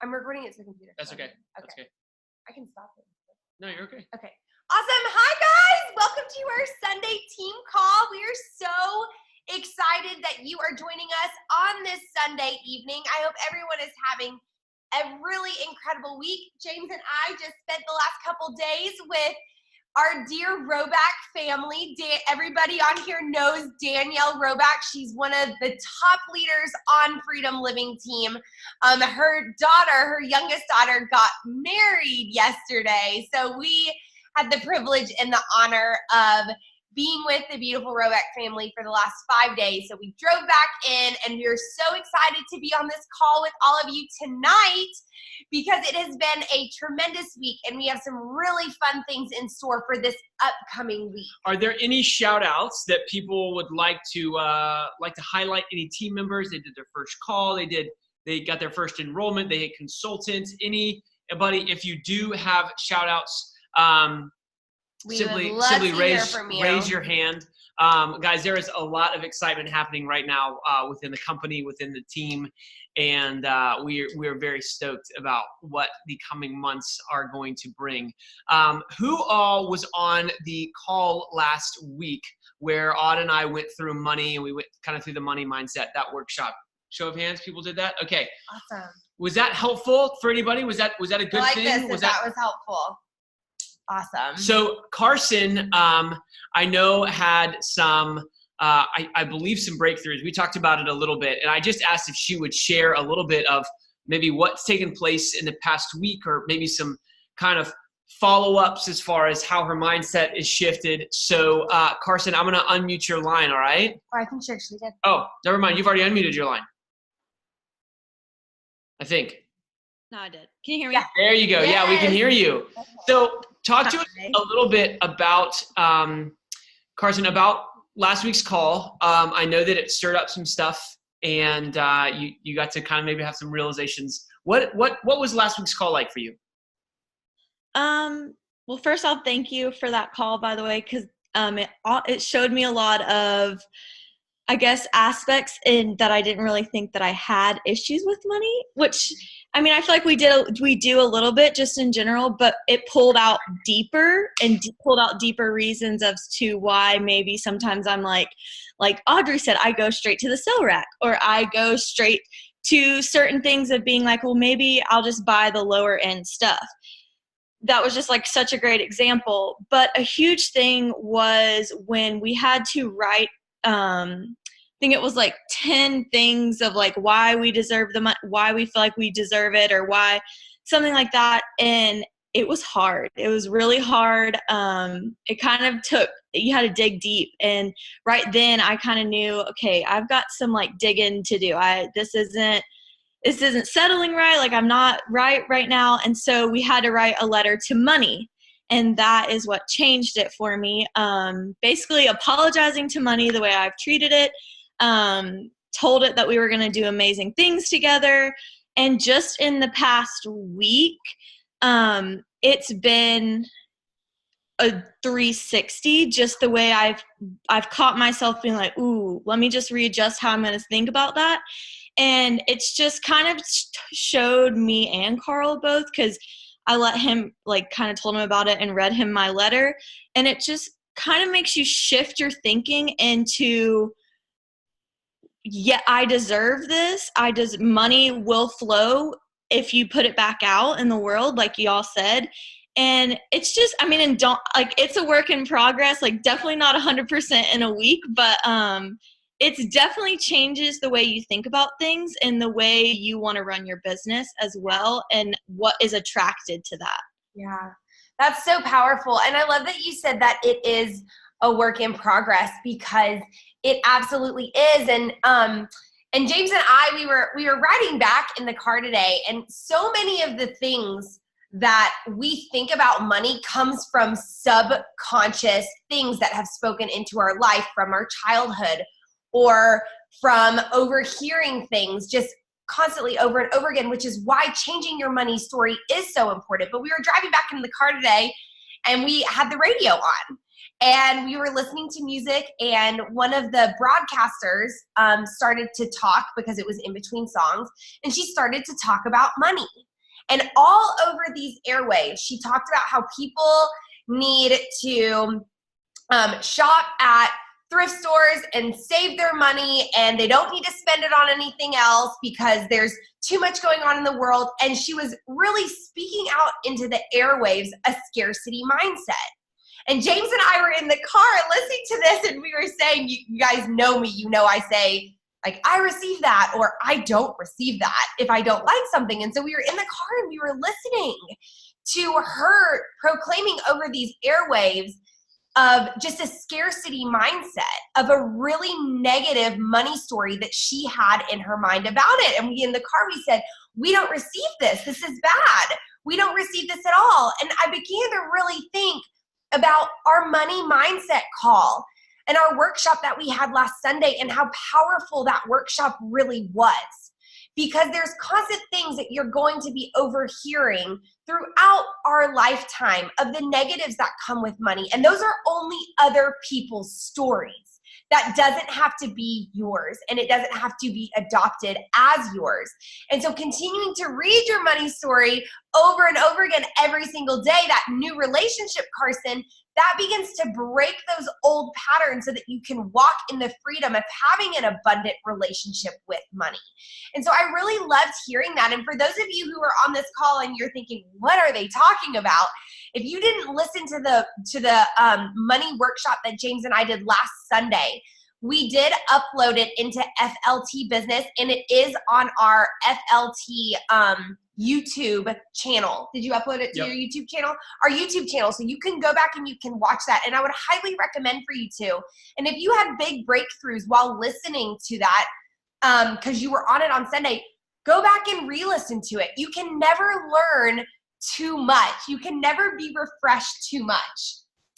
I'm recording it to the computer. That's okay. That's okay. I can stop it. No, you're okay. Okay. Awesome. Hi, guys. Welcome to our Sunday team call. We are so excited that you are joining us on this Sunday evening. I hope everyone is having a really incredible week. James and I just spent the last couple days with our dear Roback family. Everybody on here knows Danielle Roback. She's one of the top leaders on Freedom Living team. Her youngest daughter, got married yesterday. So we had the privilege and the honor of being with the beautiful Roback family for the last 5 days. So we drove back in, and we are so excited to be on this call with all of you tonight because it has been a tremendous week, and we have some really fun things in store for this upcoming week. Are there any shout outs that people would like to highlight? Any team members? They did their first call. They got their first enrollment. They had consultants. Anybody, if you do have shout outs, simply raise your hand. Guys, there is a lot of excitement happening right now within the company, within the team, and we're very stoked about what the coming months are going to bring. Who all was on the call last week where Aud and I went through money, and we went kind of through the money mindset, that workshop? Show of hands, people did that? Okay. Awesome. Was that helpful for anybody? Was that a good thing? That was helpful. Awesome. So Carson, I know had some, I believe some breakthroughs. We talked about it a little bit, and I just asked if she would share a little bit of maybe what's taken place in the past week, or maybe some kind of follow-ups as far as how her mindset is shifted. So Carson, I'm going to unmute your line, all right? I think she actually did. Oh, never mind. You've already unmuted your line, I think. No, I did. Can you hear me? Yeah. There you go. Yes. Yeah, we can hear you. So talk to us a little bit about, Carson, about last week's call. I know that it stirred up some stuff, and you got to kind of maybe have some realizations. What was last week's call like for you? Well, first off, thank you for that call, by the way, because it showed me a lot of, I guess, aspects in that I didn't really think that I had issues with money, which, I mean, I feel like we do a little bit just in general, but it pulled out deeper reasons as to why maybe sometimes I'm like Audrey said, I go straight to the sale rack, or I go straight to certain things of being like, well, maybe I'll just buy the lower end stuff. That was just like such a great example. But a huge thing was when we had to write, I think it was like 10 things of like why we deserve the money, why we feel like we deserve it, or why, something like that. And it was hard. It was really hard. It kind of you had to dig deep. And right then I kind of knew, okay, I've got some like digging to do. This isn't settling right. Like I'm not right now. And so we had to write a letter to money. And that is what changed it for me. Basically apologizing to money the way I've treated it. Told it that we were going to do amazing things together. And just in the past week, it's been a 360, just the way I've caught myself being like, ooh, let me just readjust how I'm going to think about that. And it's just kind of showed me and Carl both, because I let him, like, kind of told him about it and read him my letter. And it just kind of makes you shift your thinking into, yeah, I deserve this. Money will flow if you put it back out in the world, like y'all said. And it's just, I mean, and it's a work in progress, like definitely not 100% in a week, but it's definitely changes the way you think about things and the way you want to run your business as well, and what is attracted to that. Yeah, that's so powerful. And I love that you said that it is a work in progress, because it absolutely is. And James and I, we were riding back in the car today, and so many of the things that we think about money comes from subconscious things that have spoken into our life from our childhood, or from overhearing things just constantly over and over again, which is why changing your money story is so important. But we were driving back in the car today, and we had the radio on, and we were listening to music, and one of the broadcasters started to talk, because it was in between songs, and she started to talk about money. And all over these airwaves, she talked about how people need to shop at thrift stores and save their money, and they don't need to spend it on anything else because there's too much going on in the world. And she was really speaking out into the airwaves a scarcity mindset. And James and I were in the car listening to this, and we were saying, you guys know me, you know I say, like, I receive that, or I don't receive that if I don't like something. And so we were in the car and we were listening to her proclaiming over these airwaves of just a scarcity mindset, of a really negative money story that she had in her mind about it. And we in the car, we said, we don't receive this. This is bad. We don't receive this at all. And I began to really think about our money mindset call and our workshop that we had last Sunday, and how powerful that workshop really was. Because there's constant things that you're going to be overhearing throughout our lifetime of the negatives that come with money. And those are only other people's stories. That doesn't have to be yours, and it doesn't have to be adopted as yours. And so continuing to read your money story over and over again every single day, that new relationship, Carson, that begins to break those old patterns so that you can walk in the freedom of having an abundant relationship with money. And so I really loved hearing that. And for those of you who are on this call and you're thinking, what are they talking about? If you didn't listen to the money workshop that James and I did last Sunday, we did upload it into FLT Business, and it is on our FLT YouTube channel. Did you upload it to your YouTube channel? Our YouTube channel. So you can go back and you can watch that. And I would highly recommend for you to. And if you had big breakthroughs while listening to that, because you were on it on Sunday, go back and re-listen to it. You can never learn too much. You can never be refreshed too much.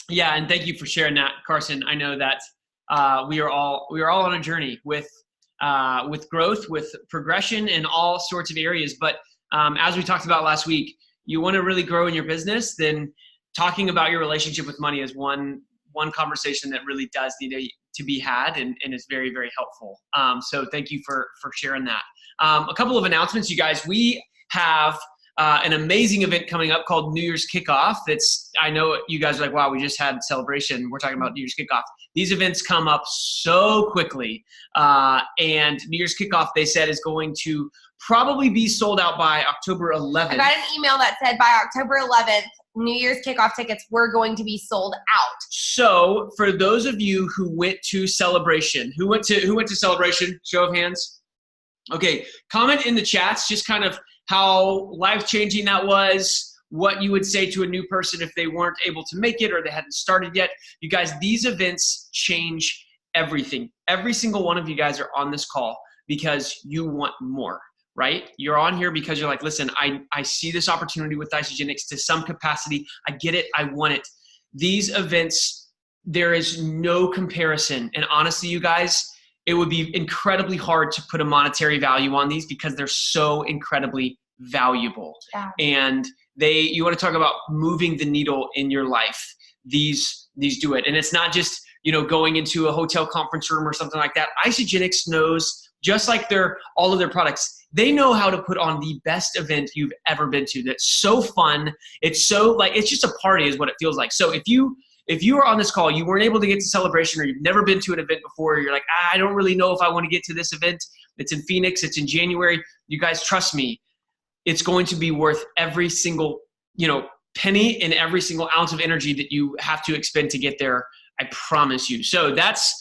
Yeah, and thank you for sharing that, Carson. I know that we are all on a journey with growth, with progression in all sorts of areas. But as we talked about last week, you want to really grow in your business, then talking about your relationship with money is one conversation that really does need to be had and is very, very helpful. So thank you for sharing that. A couple of announcements, you guys. We have an amazing event coming up called New Year's Kickoff. I know you guys are like, wow, we just had celebration. We're talking about New Year's Kickoff. These events come up so quickly. And New Year's Kickoff, they said, is going to probably be sold out by October 11th. I got an email that said by October 11th, New Year's Kickoff tickets were going to be sold out. So for those of you who went to Celebration, who went to Celebration? Show of hands. Okay, comment in the chats just kind of how life-changing that was, what you would say to a new person if they weren't able to make it or they hadn't started yet. You guys, these events change everything. Every single one of you guys are on this call because you want more, right? You're on here because you're like, listen, I see this opportunity with Isogenics to some capacity. I get it. I want it. These events, there is no comparison. And honestly, you guys, it would be incredibly hard to put a monetary value on these because they're so incredibly valuable. Yeah. And you want to talk about moving the needle in your life. These do it. And it's not just, going into a hotel conference room or something like that. Isogenics knows, just like all of their products, they know how to put on the best event you've ever been to. That's so fun. It's so it's just a party is what it feels like. So if you are on this call, you weren't able to get to Celebration, or you've never been to an event before, you're like, I don't really know if I want to get to this event. It's in Phoenix. It's in January. You guys, trust me, it's going to be worth every single, penny and every single ounce of energy that you have to expend to get there. I promise you. So that's,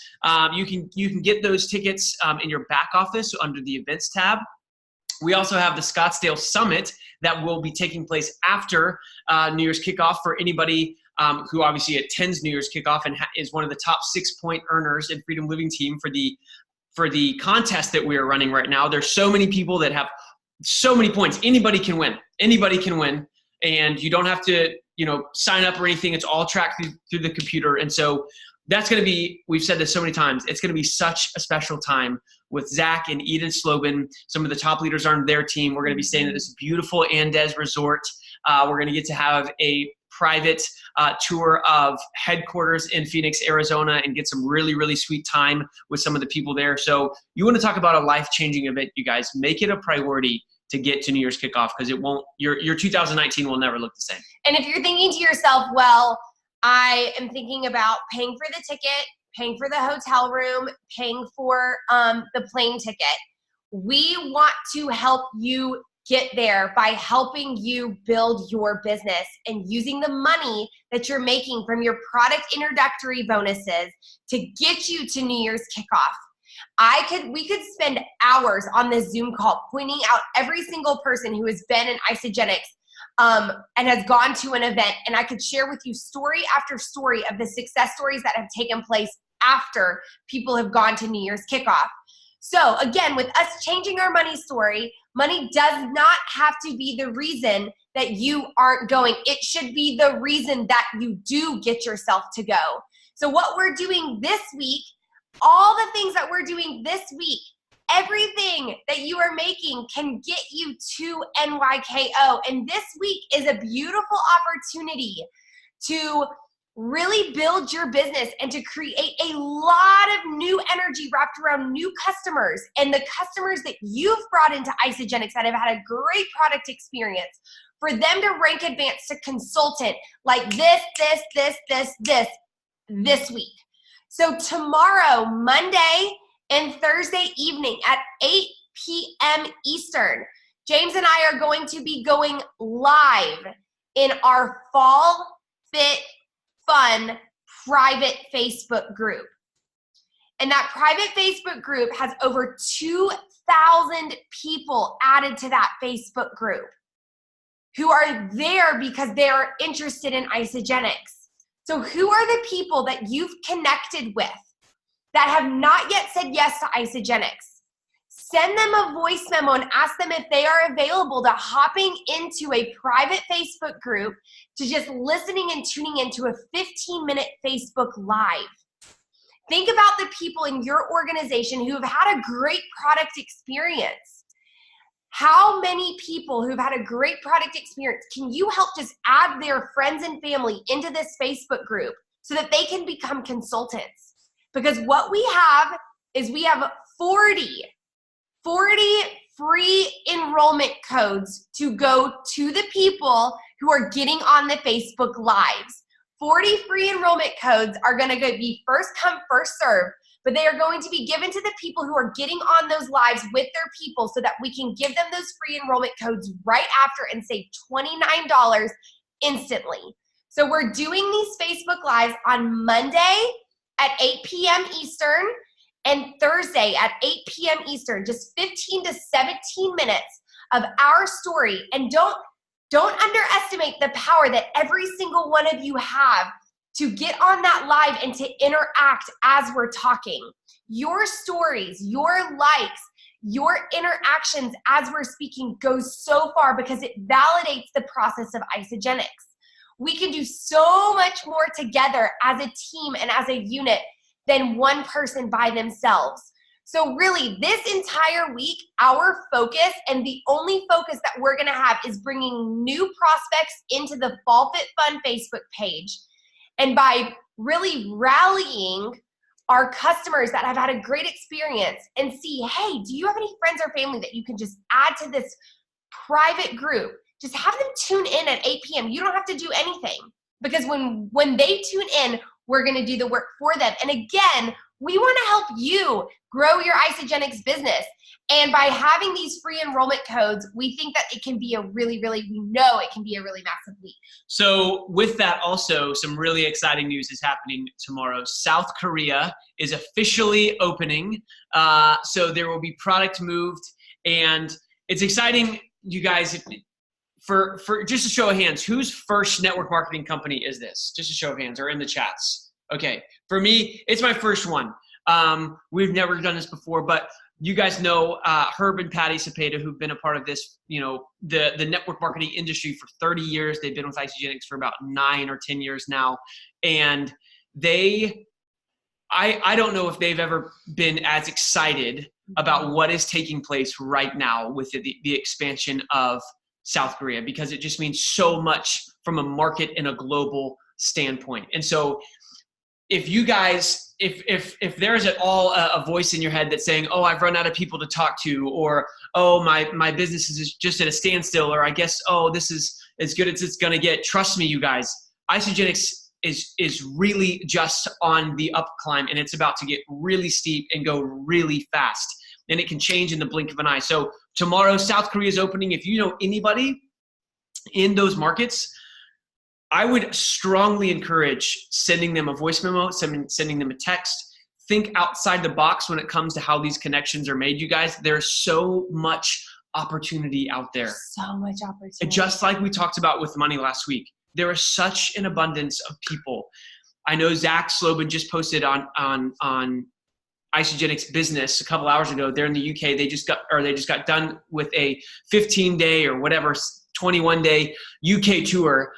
you can get those tickets in your back office under the events tab. We also have the Scottsdale Summit that will be taking place after New Year's Kickoff for anybody who obviously attends New Year's Kickoff and is one of the top 6-point earners in Freedom Living Team for the contest that we are running right now. There's so many people that have so many points. Anybody can win. Anybody can win. And you don't have to, sign up or anything. It's all tracked through the computer. And so that's going to be, we've said this so many times, it's going to be such a special time with Zach and Eden Slobin. Some of the top leaders on their team. We're going to be staying at this beautiful Andes resort. We're going to get to have a private tour of headquarters in Phoenix, Arizona, and get some really, really sweet time with some of the people there. So you want to talk about a life-changing event, you guys. Make it a priority to get to New Year's kickoff, because it won't, your 2019 will never look the same. And if you're thinking to yourself, well, I am thinking about paying for the ticket, paying for the hotel room, paying for the plane ticket, we want to help you get there by helping you build your business and using the money that you're making from your product introductory bonuses to get you to New Year's kickoff. We could spend hours on this Zoom call pointing out every single person who has been in Isagenix and has gone to an event, and I could share with you story after story of the success stories that have taken place after people have gone to New Year's kickoff. So again, with us changing our money story, money does not have to be the reason that you aren't going. It should be the reason that you do get yourself to go. So what we're doing this week, all the things that we're doing this week, everything that you are making can get you to NYKO. And this week is a beautiful opportunity to really build your business and to create a lot of new energy wrapped around new customers and the customers that you've brought into Isagenix that have had a great product experience, for them to rank advance to consultant like this week. So tomorrow, Monday and Thursday evening at 8 p.m. Eastern, James and I are going to be going live in our Fall Fit Fun private Facebook group. And that private Facebook group has over 2,000 people added to that Facebook group who are there because they are interested in Isagenix. So who are the people that you've connected with that have not yet said yes to Isagenix? Send them a voice memo and ask them if they are available to hopping into a private Facebook group, to just listening and tuning into a 15-minute Facebook Live. Think about the people in your organization who have had a great product experience. How many people who've had a great product experience can you help just add their friends and family into this Facebook group so that they can become consultants? Because what we have is we have 40 free enrollment codes to go to the people who are getting on the Facebook Lives. 40 free enrollment codes are going to be first come, first serve, but they are going to be given to the people who are getting on those lives with their people so that we can give them those free enrollment codes right after and save $29 instantly. So we're doing these Facebook Lives on Monday at 8 p.m. Eastern and Thursday at 8 p.m. Eastern, just 15 to 17 minutes of our story. And don't underestimate the power that every single one of you have to get on that live and to interact as we're talking. Your stories, your likes, your interactions as we're speaking goes so far because it validates the process of Isagenix. We can do so much more together as a team and as a unit than one person by themselves. So really, this entire week, our focus and the only focus that we're gonna have is bringing new prospects into the Fall Fit Fun Facebook page. And by really rallying our customers that have had a great experience and see, hey, do you have any friends or family that you can just add to this private group? Just have them tune in at 8 p.m. You don't have to do anything, because when they tune in, we're going to do the work for them. And again, we want to help you grow your Isagenix business. And by having these free enrollment codes, we think that it can be we know it can be a really massive leap. So with that, also some really exciting news is happening tomorrow. South Korea is officially opening. So there will be product moved, and it's exciting, you guys. For just a show of hands, whose first network marketing company is this? Just a show of hands, or in the chats. Okay, for me, it's my first one. We've never done this before, but you guys know Herb and Patty Cepeda, who've been a part of this, the network marketing industry for 30 years. They've been with Isagenix for about 9 or 10 years now, and I don't know if they've ever been as excited about what is taking place right now with the expansion of South Korea, because it just means so much from a market and a global standpoint. And so if you guys, if there's at all a voice in your head that's saying, oh, I've run out of people to talk to, or, oh, my business is just at a standstill, or I guess, oh, this is as good as it's going to get. Trust me, you guys, Isagenix is really just on the up climb, and it's about to get really steep and go really fast. And it can change in the blink of an eye. So tomorrow, South Korea is opening. If you know anybody in those markets, I would strongly encourage sending them a voice memo, sending them a text. Think outside the box when it comes to how these connections are made, you guys. There's so much opportunity out there. So much opportunity. And just like we talked about with money last week, there is such an abundance of people. I know Zach Slobin just posted on Isagenix Business a couple hours ago. They're in the UK. They just got done with a 15-day or whatever, 21-day UK tour.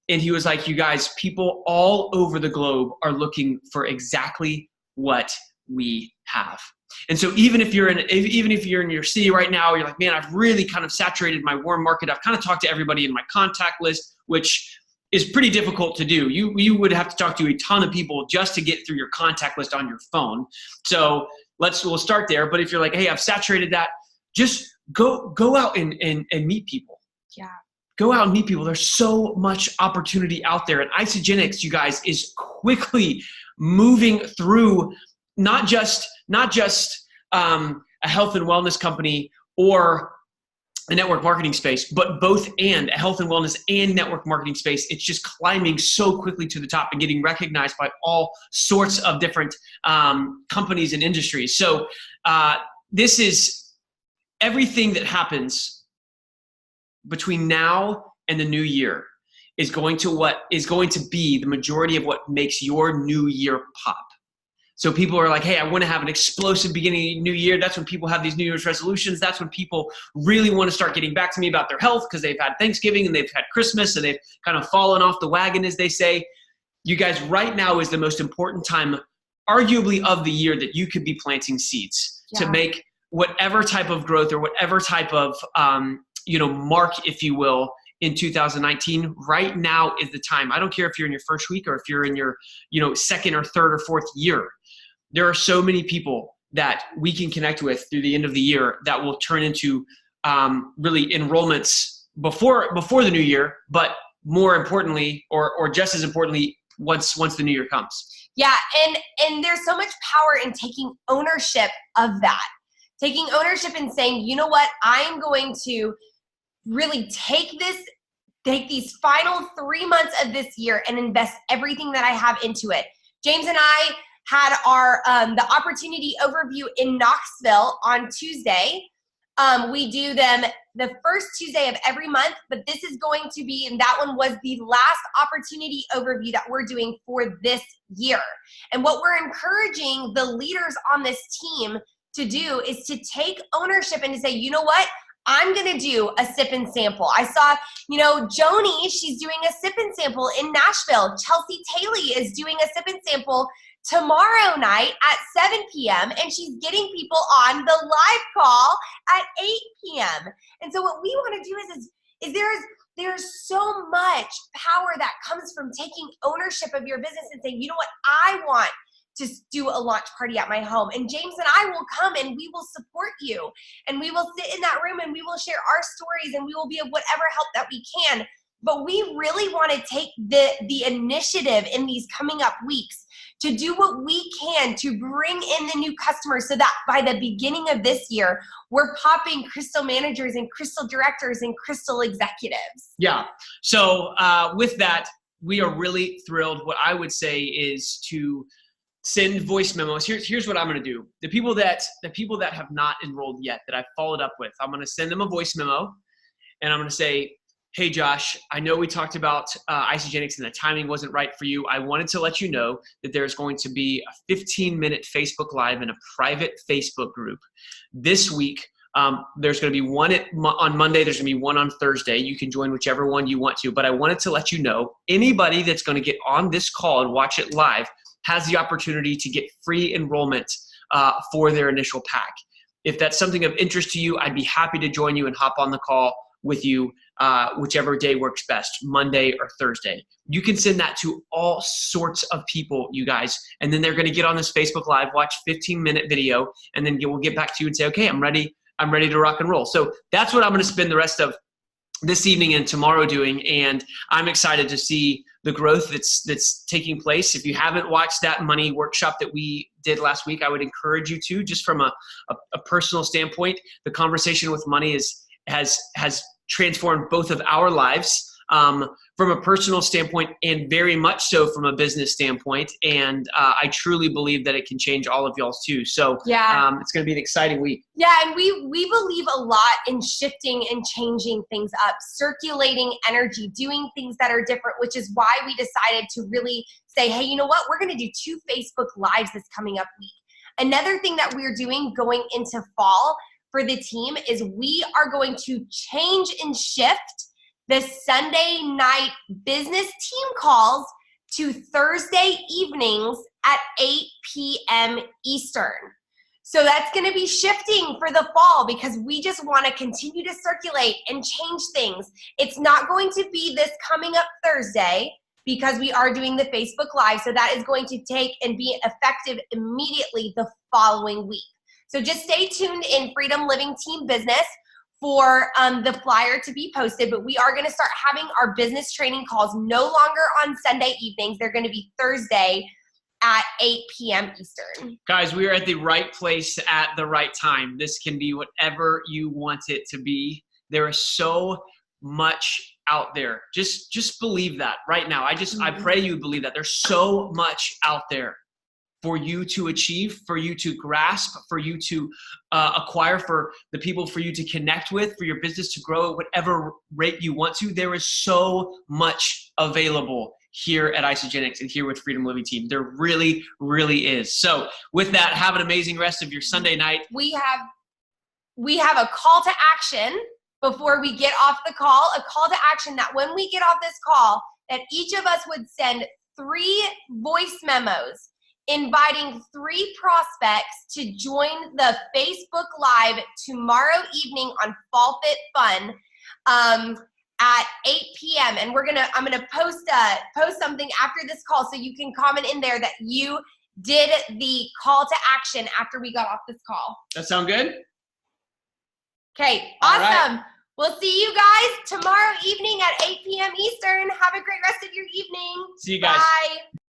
And he was like, you guys, people all over the globe are looking for exactly what we have. And so even if you're in your city right now, you're like, man, I've really kind of saturated my warm market. I've kind of talked to everybody in my contact list, which is pretty difficult to do. You would have to talk to a ton of people just to get through your contact list on your phone. So we'll start there. But if you're like, hey, I've saturated that, just go out and meet people. Yeah. Go out and meet people. There's so much opportunity out there. And Isagenix, you guys, is quickly moving through not just a health and wellness company or a network marketing space, but both, and a health and wellness and network marketing space. It's just climbing so quickly to the top and getting recognized by all sorts of different companies and industries. So this is everything that happens between now and the new year is going to be the majority of what makes your new year pop. So people are like, hey, I want to have an explosive beginning of the new year. That's when people have these New Year's resolutions. That's when people really want to start getting back to me about their health because they've had Thanksgiving and they've had Christmas and they've kind of fallen off the wagon, as they say. You guys, right now is the most important time, arguably, of the year that you could be planting seeds to make whatever type of growth or whatever type of mark, if you will, in 2019. Right now is the time. I don't care if you're in your first week or if you're in your, second or third or fourth year. There are so many people that we can connect with through the end of the year that will turn into really enrollments before the new year, but more importantly, or just as importantly, once the new year comes. Yeah, and there's so much power in taking ownership of that. Taking ownership and saying, you know what, I'm going to really take these final 3 months of this year and invest everything that I have into it. James and I had our the opportunity overview in Knoxville on Tuesday. We do them the first Tuesday of every month, but this is going to be, and that one was the last opportunity overview that we're doing for this year. And what we're encouraging the leaders on this team to do is to take ownership and to say, you know what? I'm going to do a sip and sample. I saw, Joni, she's doing a sip and sample in Nashville. Chelsea Taylor is doing a sip and sample tomorrow night at 7 p.m. and she's getting people on the live call at 8 p.m. And so what we want to do is there's so much power that comes from taking ownership of your business and saying, you know what, I want to do a launch party at my home. And James and I will come and we will support you. And we will sit in that room and we will share our stories and we will be of whatever help that we can. But we really want to take the initiative in these coming up weeks to do what we can to bring in the new customers so that by the beginning of this year, we're popping crystal managers and crystal directors and crystal executives. Yeah. So with that, we are really thrilled. What I would say is to send voice memos. Here's what I'm going to do. The people that have not enrolled yet that I've followed up with, I'm going to send them a voice memo and I'm going to say, hey, Josh, I know we talked about Isagenix and the timing wasn't right for you. I wanted to let you know that there's going to be a 15-minute Facebook Live in a private Facebook group this week. There's going to be one on Monday. There's going to be one on Thursday. You can join whichever one you want to. But I wanted to let you know, anybody that's going to get on this call and watch it live has the opportunity to get free enrollment for their initial pack. If that's something of interest to you, I'd be happy to join you and hop on the call with you, whichever day works best, Monday or Thursday. You can send that to all sorts of people, you guys, and then they're going to get on this Facebook Live, watch 15-minute video, and then we'll get back to you and say, okay, I'm ready to rock and roll. So that's what I'm going to spend the rest of this evening and tomorrow doing, and I'm excited to see the growth that's taking place. If you haven't watched that money workshop that we did last week, I would encourage you to, just from a personal standpoint. The conversation with money has transformed both of our lives, from a personal standpoint and very much so from a business standpoint. And I truly believe that it can change all of y'all's too. So it's going to be an exciting week. Yeah, and we believe a lot in shifting and changing things up, circulating energy, doing things that are different, which is why we decided to really say, hey, you know what? We're going to do 2 Facebook Lives this coming up week. Another thing that we're doing going into fall for the team is we are going to change and shift the Sunday night business team calls to Thursday evenings at 8 p.m. Eastern. So that's going to be shifting for the fall because we just want to continue to circulate and change things. It's not going to be this coming up Thursday because we are doing the Facebook Live. So that is going to take and be effective immediately the following week. So just stay tuned in Freedom Living Team Business for the flyer to be posted, but we are going to start having our business training calls no longer on Sunday evenings. They're going to be Thursday at 8 p.m. Eastern. Guys, we are at the right place at the right time. This can be whatever you want it to be. There is so much out there. Just believe that right now. I pray you believe that. There's so much out there for you to achieve, for you to grasp, for you to acquire, for the people for you to connect with, for your business to grow at whatever rate you want to. There is so much available here at Isagenix and here with Freedom Living Team. There really, really is. So with that, have an amazing rest of your Sunday night. We have a call to action before we get off the call, a call to action that when we get off this call, that each of us would send 3 voice memos inviting 3 prospects to join the Facebook Live tomorrow evening on Fall Fit Fun at 8 p.m. And I'm gonna post something after this call so you can comment in there that you did the call to action after we got off this call. That sound good? Okay, awesome. Right. We'll see you guys tomorrow evening at 8 p.m. Eastern. Have a great rest of your evening. See you guys. Bye.